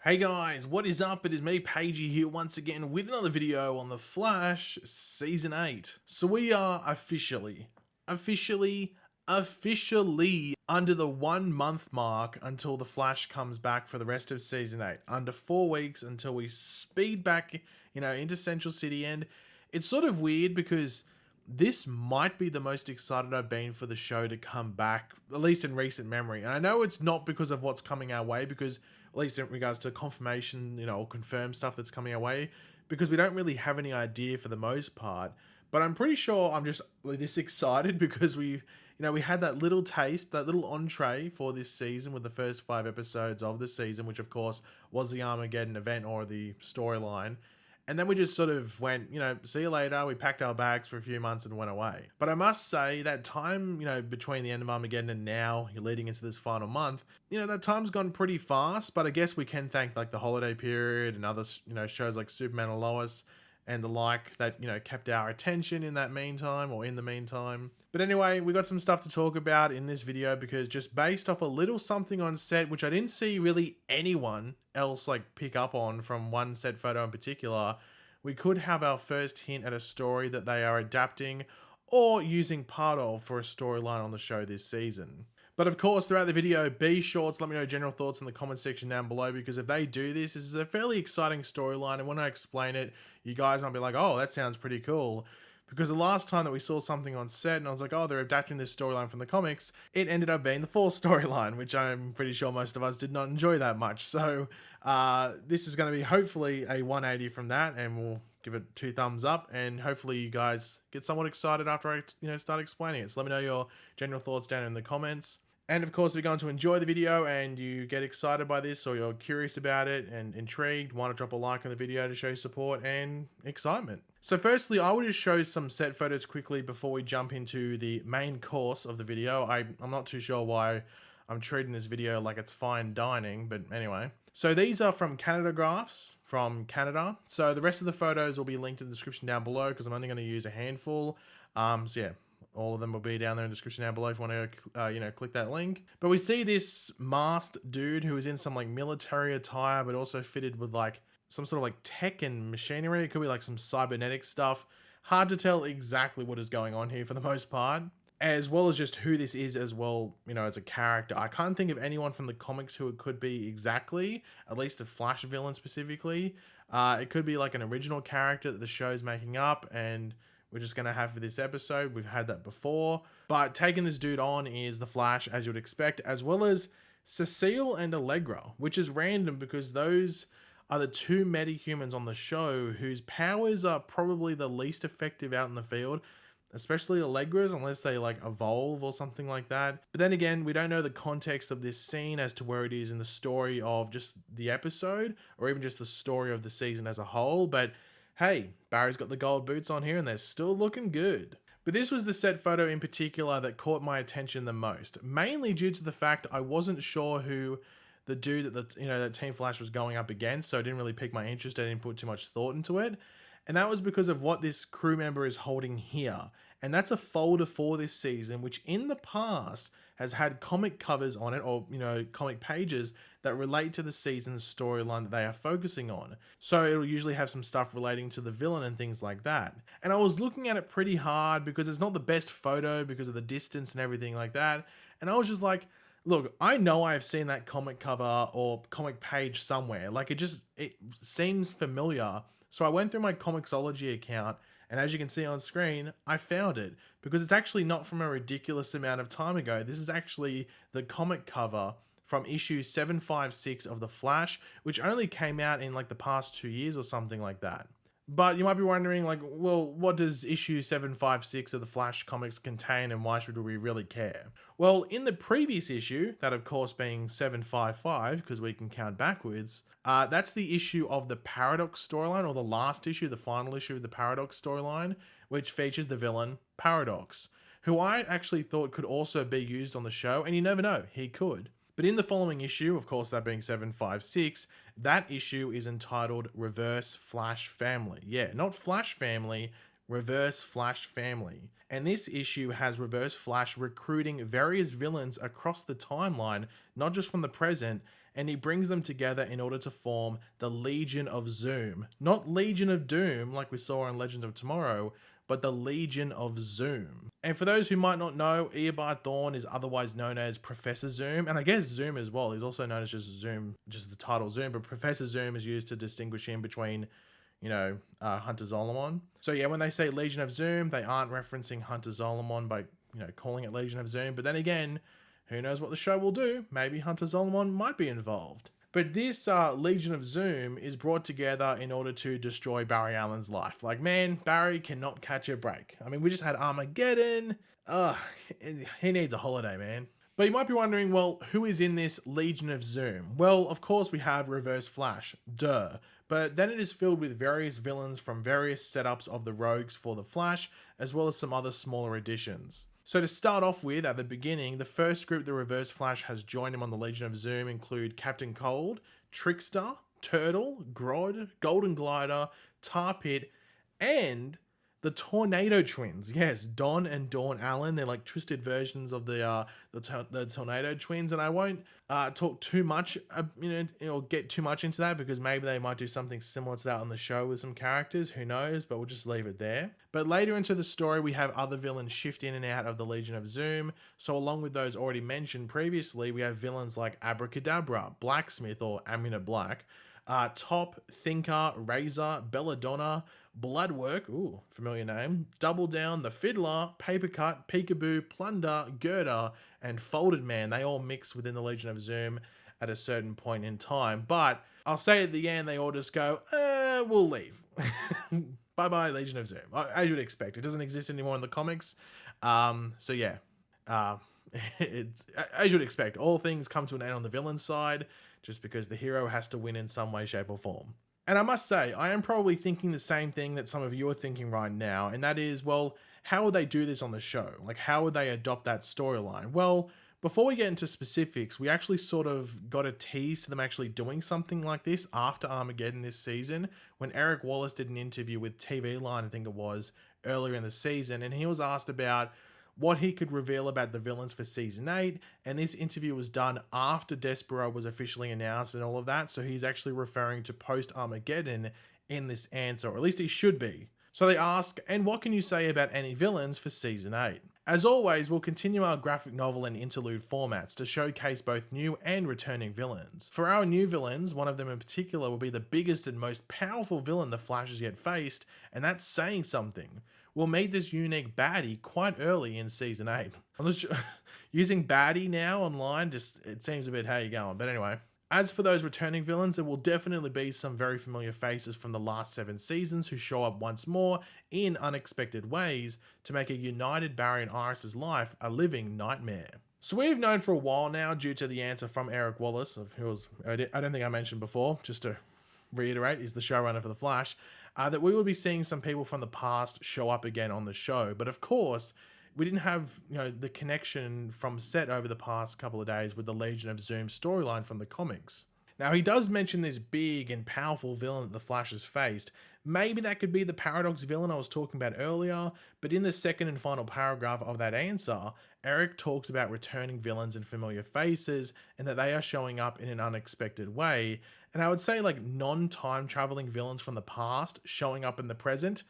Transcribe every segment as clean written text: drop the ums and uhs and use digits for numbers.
Hey guys, what is up? It is me, Pagey, here once again with another video on The Flash Season 8. So we are officially under the 1 month mark until The Flash comes back for the rest of Season 8. Under 4 weeks until we speed back, into Central City. And it's sort of weird because this might be the most excited I've been for the show to come back, at least in recent memory. And I know it's not because of what's coming our way, because at least in regards to confirmation, or confirmed stuff that's coming our way, because we don't really have any idea for the most part. But I'm pretty sure I'm just this excited because we had that little taste, that little entree for this season with the first 5 episodes of the season, which of course was the Armageddon event or the storyline. And then we just sort of went, see you later. We packed our bags for a few months and went away. But I must say that time, between the end of Armageddon and now, you're leading into this final month, that time's gone pretty fast. But I guess we can thank like the holiday period and other, shows like Superman and Lois and the like that, kept our attention in that meantime or in the meantime. But anyway, we got some stuff to talk about in this video because just based off a little something on set, which I didn't see really anyone else like pick up on from one set photo in particular, we could have our first hint at a story that they are adapting or using part of for a storyline on the show this season. But of course, throughout the video, be sure to let me know general thoughts in the comment section down below, because if they do this is a fairly exciting storyline, and when I explain it, you guys might be like, oh, that sounds pretty cool. Because the last time that we saw something on set and I was like, oh, they're adapting this storyline from the comics, it ended up being the Fall storyline, which I'm pretty sure most of us did not enjoy that much. So this is going to be hopefully a 180 from that, and we'll give it 2 thumbs up, and hopefully you guys get somewhat excited after I start explaining it. So let me know your general thoughts down in the comments. And of course, if you're going to enjoy the video and you get excited by this, or you're curious about it and intrigued, why not drop a like on the video to show support and excitement. So firstly, I will just show some set photos quickly before we jump into the main course of the video. I'm not too sure why I'm treating this video like it's fine dining, but anyway. So these are from Canada Graphs from Canada. So the rest of the photos will be linked in the description down below because I'm only going to use a handful. So yeah. All of them will be down there in the description down below if you want to, click that link. But we see this masked dude who is in some like military attire, but also fitted with like some sort of like tech and machinery. It could be like some cybernetic stuff. Hard to tell exactly what is going on here for the most part, as well as just who this is as well, as a character. I can't think of anyone from the comics who it could be exactly, at least a Flash villain specifically. It could be like an original character that the show's making up and we're just going to have for this episode. We've had that before. But taking this dude on is the Flash, as you would expect, as well as Cecile and Allegra, which is random because those are the 2 metahumans on the show whose powers are probably the least effective out in the field, especially Allegra's, unless they like evolve or something like that. But then again, we don't know the context of this scene as to where it is in the story of just the episode or even just the story of the season as a whole. But hey, Barry's got the gold boots on here and they're still looking good. But this was the set photo in particular that caught my attention the most, mainly due to the fact I wasn't sure who the dude that Team Flash was going up against, so it didn't really pique my interest. I didn't put too much thought into it. And that was because of what this crew member is holding here. And that's a folder for this season, which in the past has had comic covers on it, or, comic pages that relate to the season's storyline that they are focusing on. So it'll usually have some stuff relating to the villain and things like that. And I was looking at it pretty hard because it's not the best photo because of the distance and everything like that. And I was just like, look, I know I've seen that comic cover or comic page somewhere. Like it seems familiar. So I went through my Comixology account, and as you can see on screen, I found it because it's actually not from a ridiculous amount of time ago. This is actually the comic cover from issue 756 of The Flash, which only came out in like the past 2 years or something like that. But you might be wondering, like, well, what does issue 756 of the Flash comics contain and why should we really care? Well, in the previous issue, that of course being 755, because we can count backwards, that's the issue of the Paradox storyline, or the last issue, the final issue of the Paradox storyline, which features the villain, Paradox, who I actually thought could also be used on the show, and you never know, he could. But in the following issue, of course that being 756, that issue is entitled Reverse Flash Family. Yeah, not Flash Family, Reverse Flash Family. And this issue has Reverse Flash recruiting various villains across the timeline, not just from the present, and he brings them together in order to form the Legion of Zoom. Not Legion of Doom, like we saw in Legend of Tomorrow, but the Legion of Zoom. And for those who might not know, Eobard Thawne is otherwise known as Professor Zoom, and I guess Zoom as well. He's also known as just Zoom, just the title Zoom, but Professor Zoom is used to distinguish him between, Hunter Zolomon. So yeah, when they say Legion of Zoom, they aren't referencing Hunter Zolomon by, calling it Legion of Zoom. But then again, who knows what the show will do? Maybe Hunter Zolomon might be involved. But this Legion of Zoom is brought together in order to destroy Barry Allen's life. Like, man, Barry cannot catch a break. I mean, we just had Armageddon. He needs a holiday, man. But you might be wondering, well, who is in this Legion of Zoom? Well, of course we have Reverse Flash. Duh. But then it is filled with various villains from various setups of the Rogues for the Flash, as well as some other smaller additions. So to start off with, at the beginning, the first group the Reverse Flash has joined him on the Legion of Zoom include Captain Cold, Trickster, Turtle, Grodd, Golden Glider, Tar Pit, and the Tornado Twins. Yes, Don and Dawn Allen. They're like twisted versions of the Tornado Twins, and I won't talk too much, or get too much into that, because maybe they might do something similar to that on the show with some characters. Who knows? But we'll just leave it there. But later into the story, we have other villains shift in and out of the Legion of Zoom. So along with those already mentioned previously, we have villains like Abracadabra, Blacksmith or Amina Black, Top, Thinker, Razor, Belladonna, Bloodwork, ooh, familiar name, Double Down, The Fiddler, Papercut, Peekaboo, Plunder, Girder, and Folded Man. They all mix within the Legion of Zoom at a certain point in time. But I'll say at the end, they all just go, we'll leave. Bye-bye, Legion of Zoom. As you'd expect. It doesn't exist anymore in the comics. So yeah, it's as you'd expect. All things come to an end on the villain side, just because the hero has to win in some way, shape, or form. And I must say, I am probably thinking the same thing that some of you are thinking right now, and that is, well, how would they do this on the show? Like, how would they adopt that storyline? Well, before we get into specifics, we actually sort of got a tease to them actually doing something like this after Armageddon this season, when Eric Wallace did an interview with TV Line, I think it was, earlier in the season, and he was asked about what he could reveal about the villains for Season 8, and this interview was done after Despero was officially announced and all of that, so he's actually referring to post-Armageddon in this answer, or at least he should be. So they ask, and what can you say about any villains for Season 8? As always, we'll continue our graphic novel and interlude formats to showcase both new and returning villains. For our new villains, one of them in particular will be the biggest and most powerful villain the Flash has yet faced, and that's saying something. We'll meet this unique baddie quite early in Season 8. I'm not sure. Using baddie now online, it seems a bit how you going. But anyway, as for those returning villains, there will definitely be some very familiar faces from the last 7 seasons who show up once more in unexpected ways to make a united Barry and Iris's life a living nightmare. So we've known for a while now, due to the answer from Eric Wallace, of who was, I don't think I mentioned before, just to reiterate, is the showrunner for The Flash, that we will be seeing some people from the past show up again on the show. But of course, we didn't have the connection from set over the past couple of days with the Legion of Zoom storyline from the comics. Now, he does mention this big and powerful villain that the Flash has faced. Maybe that could be the Paradox villain I was talking about earlier, but in the second and final paragraph of that answer, Eric talks about returning villains and familiar faces, and that they are showing up in an unexpected way. And I would say, like, non-time traveling villains from the past showing up in the present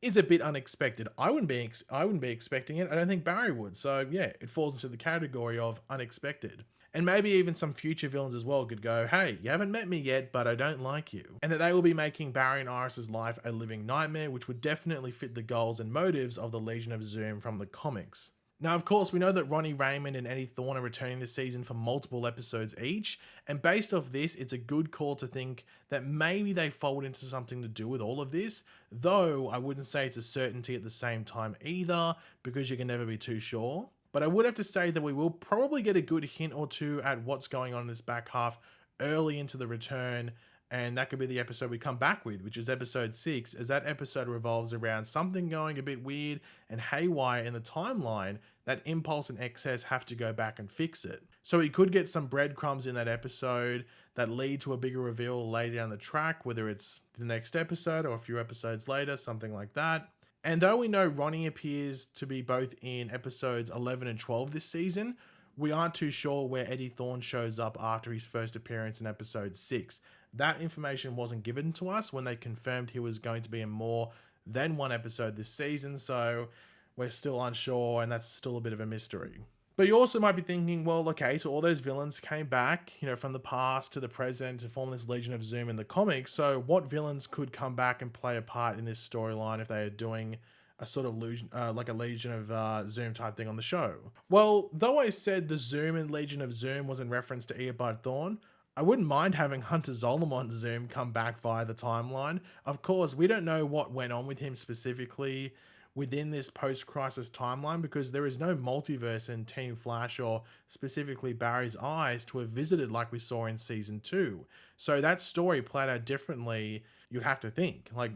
is a bit unexpected. I wouldn't be expecting it. I don't think Barry would. So yeah, it falls into the category of unexpected. And maybe even some future villains as well could go, hey, you haven't met me yet, but I don't like you. And that they will be making Barry and Iris's life a living nightmare, which would definitely fit the goals and motives of the Legion of Zoom from the comics. Now, of course, we know that Ronnie Raymond and Eddie Thawne are returning this season for multiple episodes each, and based off this, it's a good call to think that maybe they fold into something to do with all of this, though I wouldn't say it's a certainty at the same time either, because you can never be too sure. But I would have to say that we will probably get a good hint or two at what's going on in this back half early into the return, and that could be the episode we come back with, which is episode 6, as that episode revolves around something going a bit weird and haywire in the timeline that Impulse and Excess have to go back and fix it. So we could get some breadcrumbs in that episode that lead to a bigger reveal later down the track, whether it's the next episode or a few episodes later, something like that. And though we know Ronnie appears to be both in episodes 11 and 12 this season, we aren't too sure where Eddie Thawne shows up after his first appearance in episode 6. That information wasn't given to us when they confirmed he was going to be in more than one episode this season, so we're still unsure, and that's still a bit of a mystery. But you also might be thinking, well, okay, so all those villains came back, from the past to the present to form this Legion of Zoom in the comics, so what villains could come back and play a part in this storyline if they are doing a sort of like a Legion of Zoom type thing on the show? Well, though I said the Zoom in Legion of Zoom was in reference to Eobard Thawne, I wouldn't mind having Hunter Zolomon's Zoom come back via the timeline. Of course, we don't know what went on with him specifically within this post-crisis timeline because there is no multiverse in Team Flash or specifically Barry's eyes to have visited like we saw in season 2. So that story played out differently, you'd have to think. Like,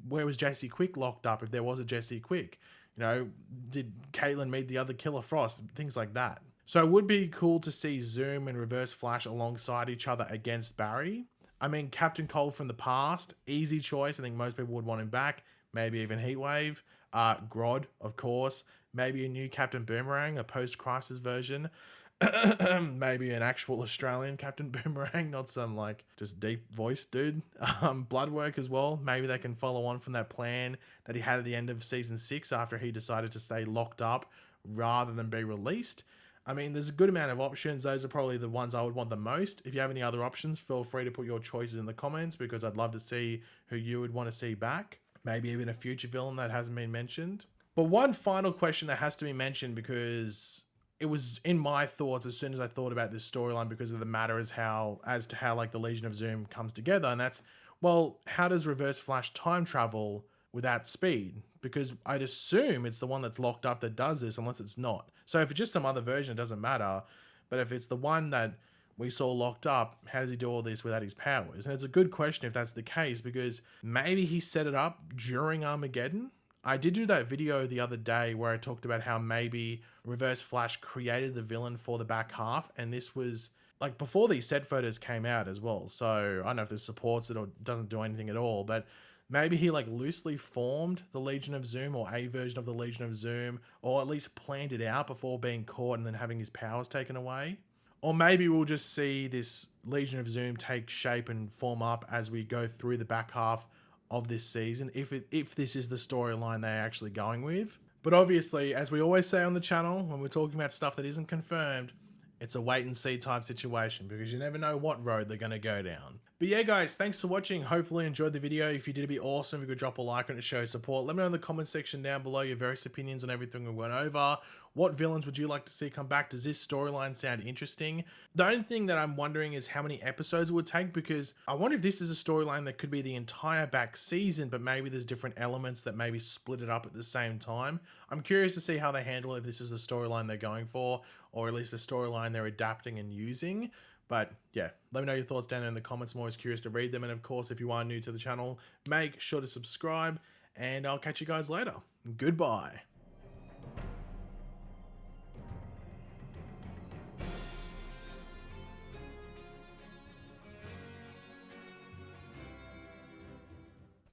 where was Jesse Quick locked up if there was a Jesse Quick? Did Caitlin meet the other Killer Frost? Things like that. So it would be cool to see Zoom and Reverse Flash alongside each other against Barry. I mean, Captain Cold from the past, easy choice. I think most people would want him back. Maybe even Heatwave. Grodd, of course. Maybe a new Captain Boomerang, a post-crisis version. Maybe an actual Australian Captain Boomerang, not some just deep voice dude. Bloodwork as well. Maybe they can follow on from that plan that he had at the end of season 6 after he decided to stay locked up rather than be released. I mean, there's a good amount of options. Those are probably the ones I would want the most. If you have any other options, feel free to put your choices in the comments because I'd love to see who you would want to see back. Maybe even a future villain that hasn't been mentioned. But one final question that has to be mentioned because it was in my thoughts as soon as I thought about this storyline because of the matter as to how the Legion of Zoom comes together. And that's, well, how does Reverse Flash time travel without speed? Because I'd assume it's the one that's locked up that does this unless it's not. So if it's just some other version, it doesn't matter. But if it's the one that we saw locked up, how does he do all this without his powers? And it's a good question if that's the case, because maybe he set it up during Armageddon. I did do that video the other day where I talked about how maybe Reverse Flash created the villain for the back half, and this was before these set photos came out as well. So I don't know if this supports it or doesn't do anything at all, but maybe he loosely formed the Legion of Zoom or a version of the Legion of Zoom, or at least planned it out before being caught and then having his powers taken away. Or maybe we'll just see this Legion of Zoom take shape and form up as we go through the back half of this season, if this is the storyline they're actually going with. But obviously, as we always say on the channel, when we're talking about stuff that isn't confirmed, it's a wait and see type situation because you never know what road they're going to go down. But yeah, guys, thanks for watching. Hopefully you enjoyed the video. If you did, it'd be awesome if you could drop a like on it to show support. Let me know in the comment section down below your various opinions on everything we went over. What villains would you like to see come back? Does this storyline sound interesting? The only thing that I'm wondering is how many episodes it would take, because I wonder if this is a storyline that could be the entire back season, but maybe there's different elements that maybe split it up at the same time. I'm curious to see how they handle it, if this is the storyline they're going for, or at least a storyline they're adapting and using. But yeah, let me know your thoughts down in the comments. I'm always curious to read them. And of course, if you are new to the channel, make sure to subscribe, and I'll catch you guys later. Goodbye.